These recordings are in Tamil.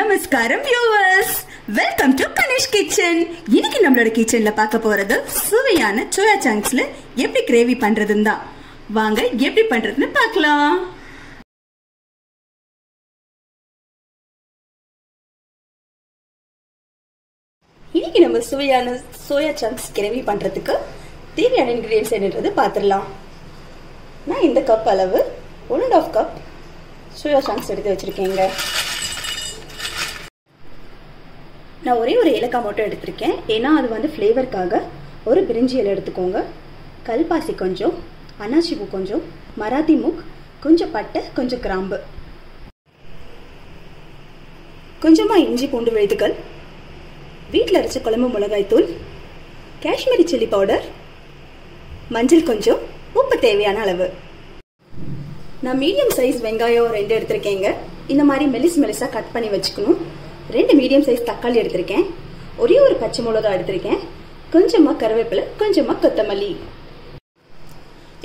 நமஸ்காரம் viewers, welcome to Kanish kitchen. இன்னைக்கு நம்மளோட கிச்சன்ல பார்க்க போறது சுவையான சோயா சங்க்ஸ்ல எப்படி கிரேவி பண்றதுன்னு தான். வாங்க எப்படி பண்றதுன்னு பார்க்கலாம். இன்னைக்கு நம்ம சுவையான சோயா சங்க்ஸ் கிரேவி பண்றதுக்கு தேவையான இன்கிரிடியன்ஸ் என்னன்றது பார்த்துடலாம். நான் இந்த கப் அளவு 1.5 கப் சோயா சங்க்ஸ் எடுத்து வச்சிருக்கேங்க. நான் ஒரே ஒரு ஏலக்காய் மட்டும் எடுத்திருக்கேன், ஏன்னா அது வந்து ஃப்ளேவருக்காக. ஒரு பிரிஞ்சி இலை எடுத்துக்கோங்க, கல்பாசி கொஞ்சம், அன்னாசி பூ கொஞ்சம், மராத்தி மூக் கொஞ்சம், பட்டை கொஞ்சம், கிராம்பு கொஞ்சமாக, இஞ்சி பூண்டு விழுதுகள், வீட்டில் அரைச்ச குழம்பு மிளகாய் தூள், காஷ்மீரி சில்லி பவுடர், மஞ்சள் கொஞ்சம், உப்பு தேவையான அளவு. நான் மீடியம் சைஸ் வெங்காயம் 2 எடுத்திருக்கேங்க. இந்த மாதிரி மெலிசாக கட் பண்ணி வச்சுக்கணும். 2 மீடியம் சைஸ் தக்காளி எடுத்திருக்கேன். ஒரே ஒரு பச்சை மிளகாய் எடுத்திருக்கேன். கொஞ்சமாக கருவேப்பிலை, கொஞ்சமாக கொத்தமல்லி.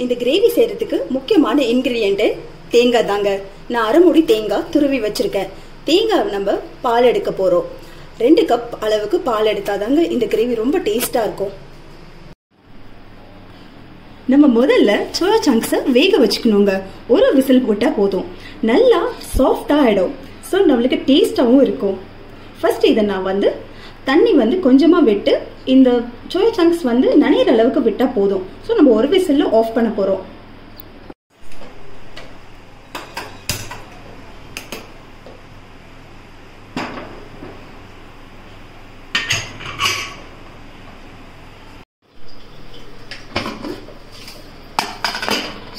இந்த கிரேவி செய்யறதுக்கு முக்கியமான இன்கிரியன்ட்டு தேங்காய் தாங்க. நான் அரை மூடி தேங்காய் துருவி வச்சிருக்கேன். தேங்காய் நம்ம பால் எடுக்க போகிறோம். 2 கப் அளவுக்கு பால் எடுத்தாதாங்க இந்த கிரேவி ரொம்ப டேஸ்டாக இருக்கும். நம்ம முதல்ல சோயா சங்க்ஸை வேக வச்சுக்கணுங்க. ஒரு விசில் போட்டால் போதும், நல்லா சாஃப்டாக ஆகிடும். ஸோ நம்மளுக்கு டேஸ்டாகவும் இருக்கும். ஃபர்ஸ்ட் இதை நான் வந்து தண்ணி வந்து கொஞ்சமாக விட்டு இந்த சோயா சங்க்ஸ் வந்து நனையிற அளவுக்கு விட்டால் போதும். ஸோ நம்ம ஒரு விசிலில் ஆஃப் பண்ண போகிறோம்.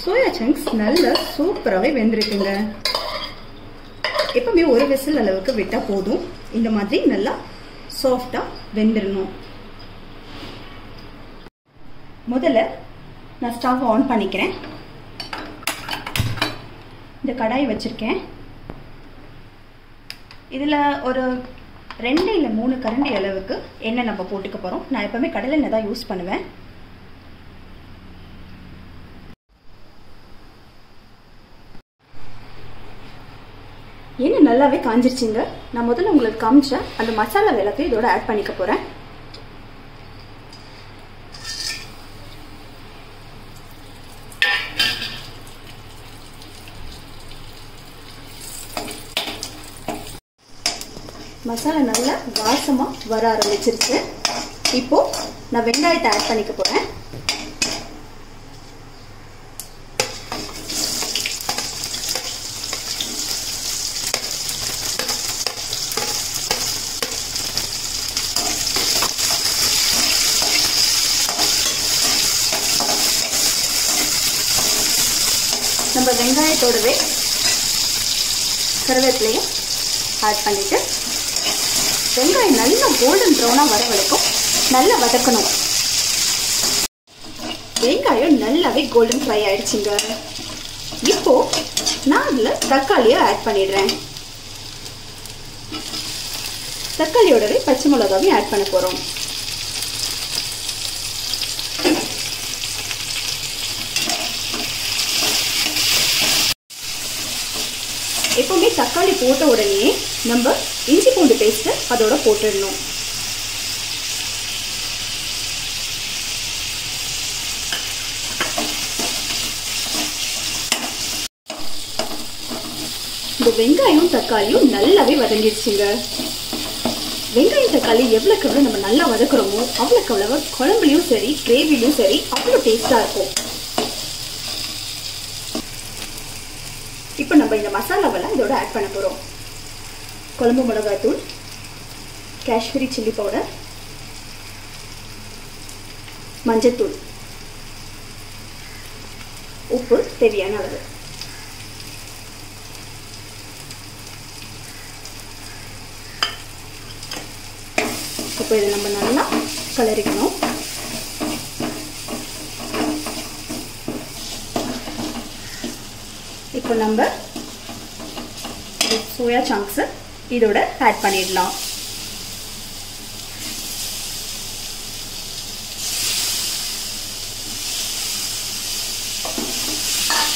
சோயா சங்க்ஸ் நல்லா சூப்பராகவே வெந்திருக்குங்க. எப்பவுமே ஒரு விசில் அளவுக்கு விட்டா போதும். இந்த மாதிரி நல்லா சாஃப்டா வெந்துடணும். முதல்ல நான் ஸ்டவ் ஆன் பண்ணிக்கிறேன். இந்த கடாய் வச்சிருக்கேன். இதுல ஒரு 2 இல்லை 3 கரண்டி அளவுக்கு எண்ணெய் நம்ம போட்டுக்க போறோம். நான் எப்பவுமே கடலை எண்ணெய் தான் யூஸ் பண்ணுவேன். எண்ணெய் நல்லாவே காஞ்சிருச்சுங்க. நான் முதல்ல உங்களுக்கு காமிச்சேன் அந்த மசாலா எல்லாத்தையும் இதோட ஆட் பண்ணிக்க போறேன். மசாலா நல்லா வாசமா வர ஆரம்பிச்சிருச்சு. இப்போ நான் வெங்காயத்தை ஆட் பண்ணிக்க போறேன். நம்ம வெங்காயத்தோடவே கருவேப்பிலையும் ஆட் பண்ணிட்டு வெங்காயம் நல்லா கோல்டன் ப்ரௌனாக வர வரைக்கும் நல்லா வதக்கணும். வெங்காயம் நல்லாவே கோல்டன் ஃப்ரை ஆயிடுச்சுங்க. இப்போ நான் அதில் தக்காளியை ஆட் பண்ணிடுறேன். தக்காளியோடவே பச்சை மிளகாவையும் ஆட் பண்ண போகிறோம். எப்பவுமே தக்காளி போட்ட உடனே நம்ம இஞ்சி பூண்டு பேஸ்ட் அதோட போட்டுடணும். இந்த வெங்காயம் தக்காளியும் நல்லாவே வதங்கிடுச்சுங்க. வெங்காயம் தக்காளி எவ்வளவுக்கு எவ்வளவு நம்ம நல்லா வதக்குறோமோ அவ்வளவுக்கு அவ்வளவு குழம்புலையும் சரி கிரேவிலையும் சரி அவ்வளவு டேஸ்டா இருக்கும். இப்போ நம்ம இந்த மசாலாவெல்லாம் இதோட ஆட் பண்ண போகிறோம். குழம்பு மிளகாய் தூள், காஷ்மீரி சில்லி பவுடர், மஞ்சத்தூள், உப்பு தேவையான அளவு. இப்போ இதை நம்ம நல்லா கலரிக்கணும். இப்போ நம்ம சோயா சங்க்ஸ் இதோட ஆட் பண்ணிடலாம்.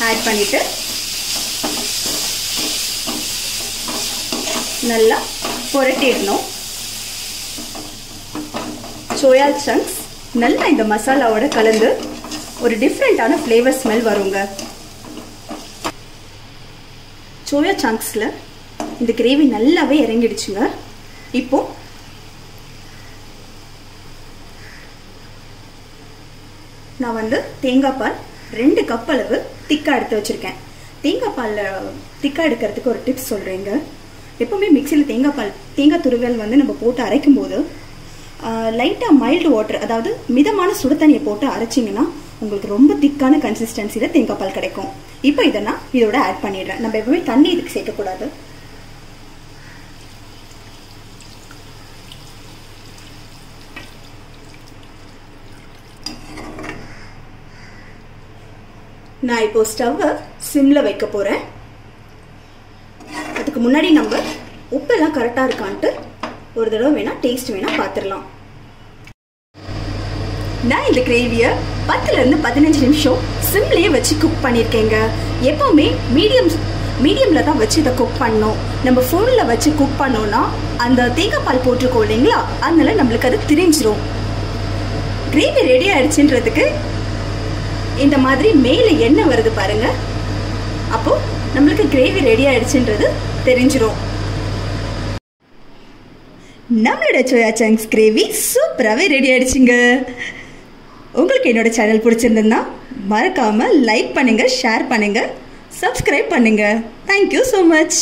ஆட் பண்ணிட்டு நல்லா புரட்டிடணும். சோயா சங்க்ஸ் நல்லா இந்த மசாலாவோட கலந்து ஒரு டிஃப்ரெண்டான ஃப்ளேவர் ஸ்மெல் வருங்க. சோயா சங்க்ஸில் இந்த கிரேவி நல்லாவே இறங்கிடுச்சுங்க. இப்போ நான் வந்து தேங்காய் பால் 2 கப் அளவு திக்காக எடுத்து வச்சுருக்கேன். தேங்காய் பாலில் திக்காக எடுக்கிறதுக்கு ஒரு டிப்ஸ் சொல்கிறேங்க. எப்போவுமே மிக்சியில் தேங்காய் துருவல் வந்து நம்ம போட்டு அரைக்கும் போது லைட்டாக மைல்டு வாட்டர், அதாவது மிதமான சுடு தண்ணியை போட்டு அரைச்சிங்கன்னா உங்களுக்கு ரொம்ப திக்கான கன்சிஸ்டன்சியில் தேங்காய் பால் கிடைக்கும். இப்போ இதை நான் இதோட ஆட் பண்ணிடுறேன். நம்ம எப்பவுமே தண்ணி இதுக்கு சேர்க்கக்கூடாது. நான் இப்போ ஸ்டவ்வை சிம்மில் வைக்க போகிறேன். அதுக்கு முன்னாடி நம்ம உப்பெல்லாம் கரெக்டாக இருக்கான்ட்டு ஒரு தடவை வேணால் டேஸ்ட் வேணால் பார்த்துடலாம். நான் இந்த கிரேவியை 10லேருந்து 15 நிமிஷம் சிம்லேயே வச்சு குக் பண்ணியிருக்கேங்க. எப்போவுமே மீடியமில் தான் வச்சு இதை குக் பண்ணணும். நம்ம ஃபோனில் வச்சு குக் பண்ணோன்னா அந்த தேங்காய் பால் போட்டிருக்கோம் இல்லைங்களா, அதனால நம்மளுக்கு அது திரிஞ்சிரும். கிரேவி ரெடி ஆயிடுச்சுன்றதுக்கு இந்த மாதிரி மேலே எண்ணெய் வருது பாருங்க, அப்போ நம்மளுக்கு கிரேவி ரெடி ஆயிடுச்சுன்றது தெரிஞ்சிரும். நம்மளோட சோயா சங்க்ஸ் கிரேவி சூப்பராகவே ரெடி ஆயிடுச்சுங்க. உங்களுக்கு என்னோட சேனல் பிடிச்சிருந்ததுன்னா மறக்காம லைக் பண்ணுங்க, ஷேர் பண்ணுங்க, சப்ஸ்கிரைப் பண்ணுங்க. Thank you so much.